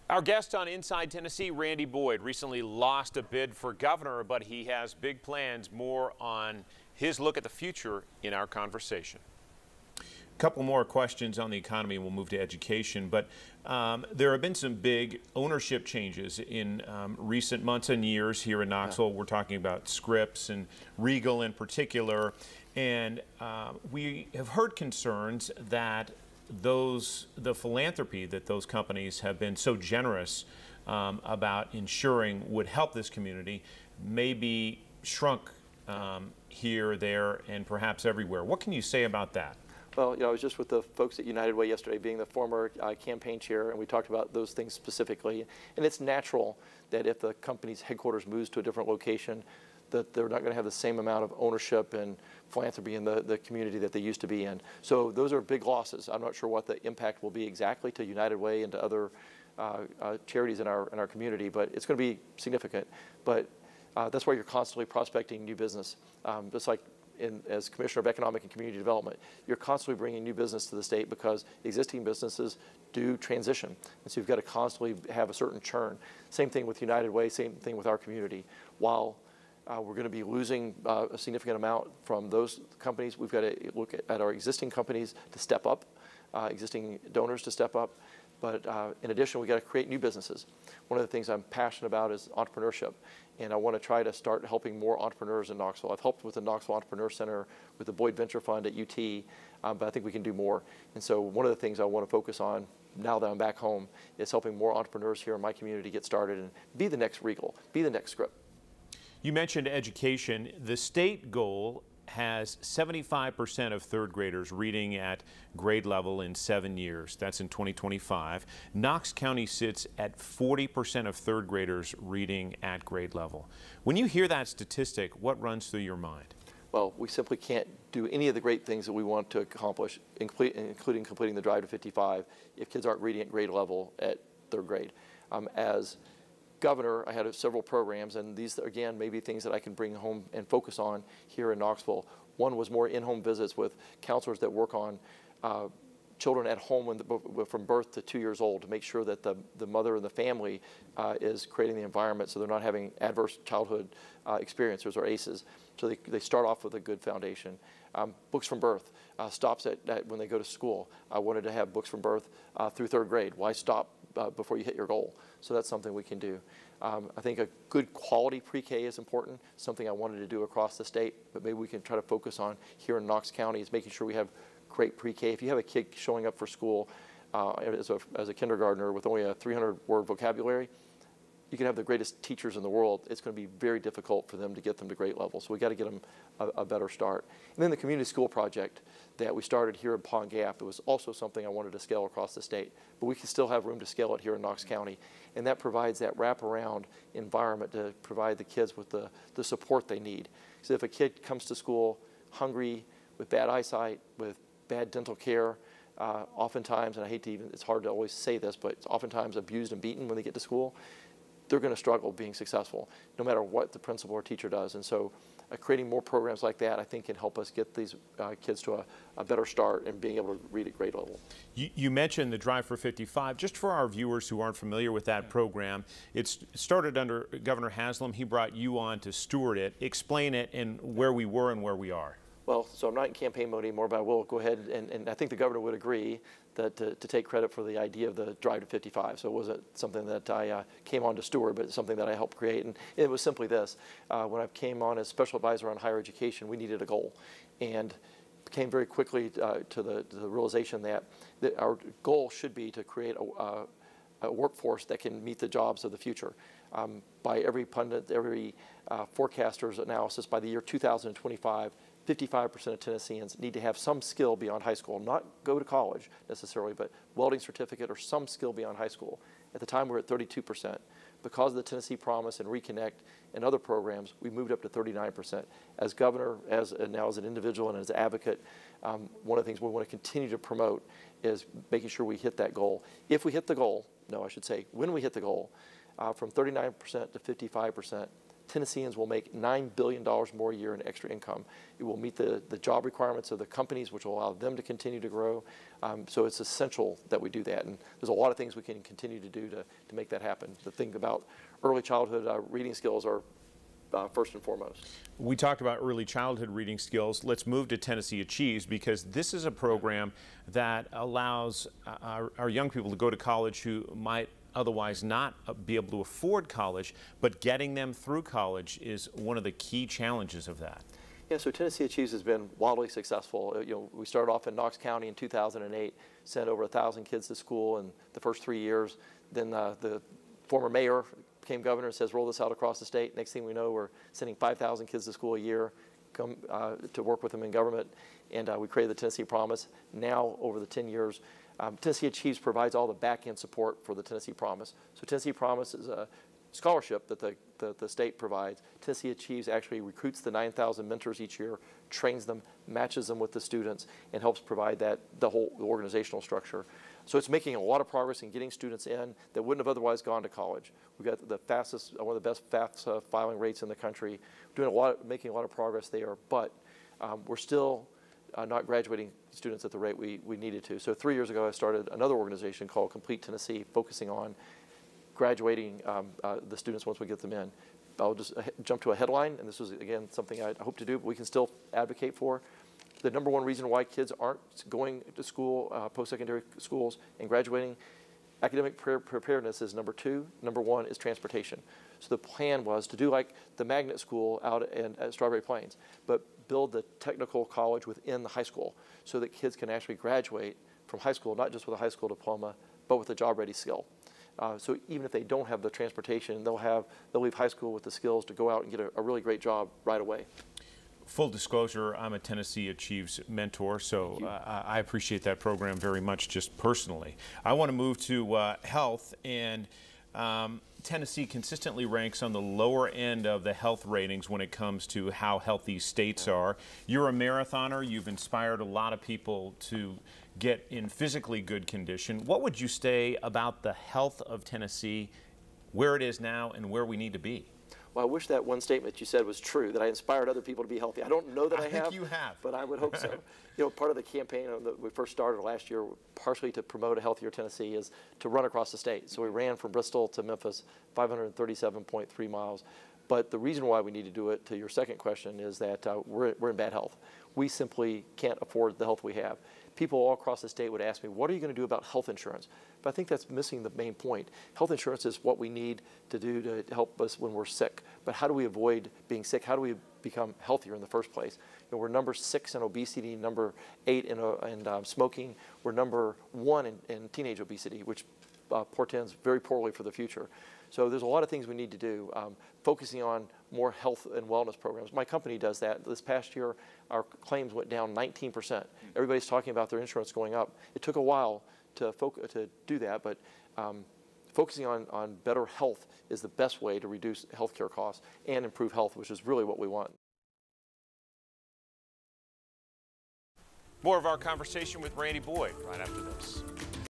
Our guest on Inside Tennessee, Randy Boyd, recently lost a bid for governor, but he has big plans. More on his look at the future in our conversation. A couple more questions on the economy, and we'll move to education. But there have been some big ownership changes in recent months and years here in Knoxville. We're talking about Scripps and Regal in particular. And we have heard concerns that the philanthropy that those companies have been so generous about ensuring would help this community may be shrunk here, there, and perhaps everywhere. What can you say about that? Well, I was just with the folks at United Way yesterday, being the former campaign chair, and we talked about those things specifically. And it's natural that if the company's headquarters moves to a different location, that they're not going to have the same amount of ownership and philanthropy in the community that they used to be in. So those are big losses. I'm not sure what the impact will be exactly to United Way and to other charities in our community, but it's going to be significant. But that's why you're constantly prospecting new business. Just like as Commissioner of Economic and Community Development, you're constantly bringing new business to the state because existing businesses do transition. And so you've got to constantly have a certain churn. Same thing with United Way, same thing with our community. While we're going to be losing a significant amount from those companies, we've got to look at our existing companies to step up, existing donors to step up. But in addition, we've got to create new businesses. One of the things I'm passionate about is entrepreneurship. And I want to try to start helping more entrepreneurs in Knoxville. I've helped with the Knoxville Entrepreneur Center, with the Boyd Venture Fund at UT, but I think we can do more. And so one of the things I want to focus on now that I'm back home is helping more entrepreneurs here in my community get started and be the next Regal, be the next Scripps. You mentioned education. The state goal has 75% of third graders reading at grade level in 7 years. That's in 2025. Knox County sits at 40% of third graders reading at grade level. When you hear that statistic, what runs through your mind? Well, we simply can't do any of the great things that we want to accomplish, including completing the Drive to 55, if kids aren't reading at grade level at third grade. As governor, I had several programs, and these, again, may be things that I can bring home and focus on here in Knoxville. One was more in-home visits with counselors that work on children at home from birth to 2 years old to make sure that the mother and the family is creating the environment so they're not having adverse childhood experiences or ACEs. So they start off with a good foundation. Books from birth stops at when they go to school. I wanted to have books from birth through third grade. Why stop before you hit your goal? So that's something we can do. I think a good quality pre-K is important, something I wanted to do across the state, but maybe we can try to focus on here in Knox County is making sure we have great pre-K. If you have a kid showing up for school as a kindergartner with only a 300-word vocabulary, you can have the greatest teachers in the world. It's going to be very difficult for them to get them to grade level. So we got to get them a better start. And then the community school project that we started here in Pond Gap, it was also something I wanted to scale across the state. But we can still have room to scale it here in Knox County. And that provides that wraparound environment to provide the kids with the support they need. So if a kid comes to school hungry, with bad eyesight, with bad dental care, oftentimes, and I hate to even, it's hard to always say this, but it's oftentimes abused and beaten when they get to school, they're going to struggle being successful, no matter what the principal or teacher does. And so creating more programs like that, I think, can help us get these kids to a better start and being able to read at grade level. You mentioned the Drive for 55. Just for our viewers who aren't familiar with that program, it started under Governor Haslam. He brought you on to steward it. Explain it and where we were and where we are. Well, so I'm not in campaign mode anymore, but I will go ahead, and I think the governor would agree that to take credit for the idea of the Drive to 55. So it wasn't something that I came on to steward, but it's something that I helped create. And it was simply this. When I came on as special advisor on higher education, we needed a goal. And came very quickly to the realization that our goal should be to create a workforce that can meet the jobs of the future. By every pundit, every forecaster's analysis, by the year 2025, 55% of Tennesseans need to have some skill beyond high school, not go to college necessarily, but welding certificate or some skill beyond high school. At the time, we were at 32%. Because of the Tennessee Promise and Reconnect and other programs, we moved up to 39%. As governor, now as an individual and as an advocate, one of the things we want to continue to promote is making sure we hit that goal. If we hit the goal, no, I should say, when we hit the goal, from 39% to 55%, Tennesseans will make $9 billion more a year in extra income. It will meet the job requirements of the companies, which will allow them to continue to grow. So it's essential that we do that. And there's a lot of things we can continue to do to make that happen. The thing about early childhood reading skills are first and foremost. We talked about early childhood reading skills. Let's move to Tennessee Achieves, because this is a program that allows our young people to go to college who might otherwise not be able to afford college, but getting them through college is one of the key challenges of that. Yeah, so Tennessee Achieves has been wildly successful. We started off in Knox County in 2008, sent over 1,000 kids to school in the first 3 years. Then the former mayor became governor and says, roll this out across the state. Next thing we know, we're sending 5,000 kids to school a year, come to work with them in government. And we created the Tennessee Promise. Now, over the 10 years, Tennessee Achieves provides all the back-end support for the Tennessee Promise. So Tennessee Promise is a scholarship that the state provides. Tennessee Achieves actually recruits the 9,000 mentors each year, trains them, matches them with the students, and helps provide the whole organizational structure. So it's making a lot of progress in getting students in that wouldn't have otherwise gone to college. We've got the fastest, one of the best FAFSA filing rates in the country, making a lot of progress there, but we're still not graduating students at the rate we needed to. So 3 years ago, I started another organization called Complete Tennessee, focusing on graduating the students once we get them in. I'll just jump to a headline, and this is, again, something I hope to do, but we can still advocate for. The number one reason why kids aren't going to school, post-secondary schools, and graduating, academic preparedness is number two. Number one is transportation. So the plan was to do like the magnet school out at Strawberry Plains, but build the technical college within the high school so that kids can actually graduate from high school, not just with a high school diploma, but with a job-ready skill. So even if they don't have the transportation, they'll leave high school with the skills to go out and get a really great job right away. Full disclosure, I'm a Tennessee Achieves mentor, so I appreciate that program very much just personally. I want to move to health, and Tennessee consistently ranks on the lower end of the health ratings when it comes to how healthy states are. You're a marathoner. You've inspired a lot of people to get in physically good condition. What would you say about the health of Tennessee, where it is now and where we need to be? Well, I wish that one statement you said was true, that I inspired other people to be healthy. I don't know that I have. I think you have. But I would hope so. Part of the campaign that we first started last year, partially to promote a healthier Tennessee, is to run across the state. So we ran from Bristol to Memphis, 537.3 miles. But the reason why we need to do it, to your second question, is that we're in bad health. We simply can't afford the health we have. People all across the state would ask me, what are you going to do about health insurance? But I think that's missing the main point. Health insurance is what we need to do to help us when we're sick. But how do we avoid being sick? How do we become healthier in the first place? We're number 6 in obesity, number 8 in smoking. We're number 1 in teenage obesity, which portends very poorly for the future. So there's a lot of things we need to do, focusing on more health and wellness programs. My company does that. This past year, our claims went down 19%. Everybody's talking about their insurance going up. It took a while to do that, but focusing on better health is the best way to reduce healthcare costs and improve health, which is really what we want. More of our conversation with Randy Boyd right after this.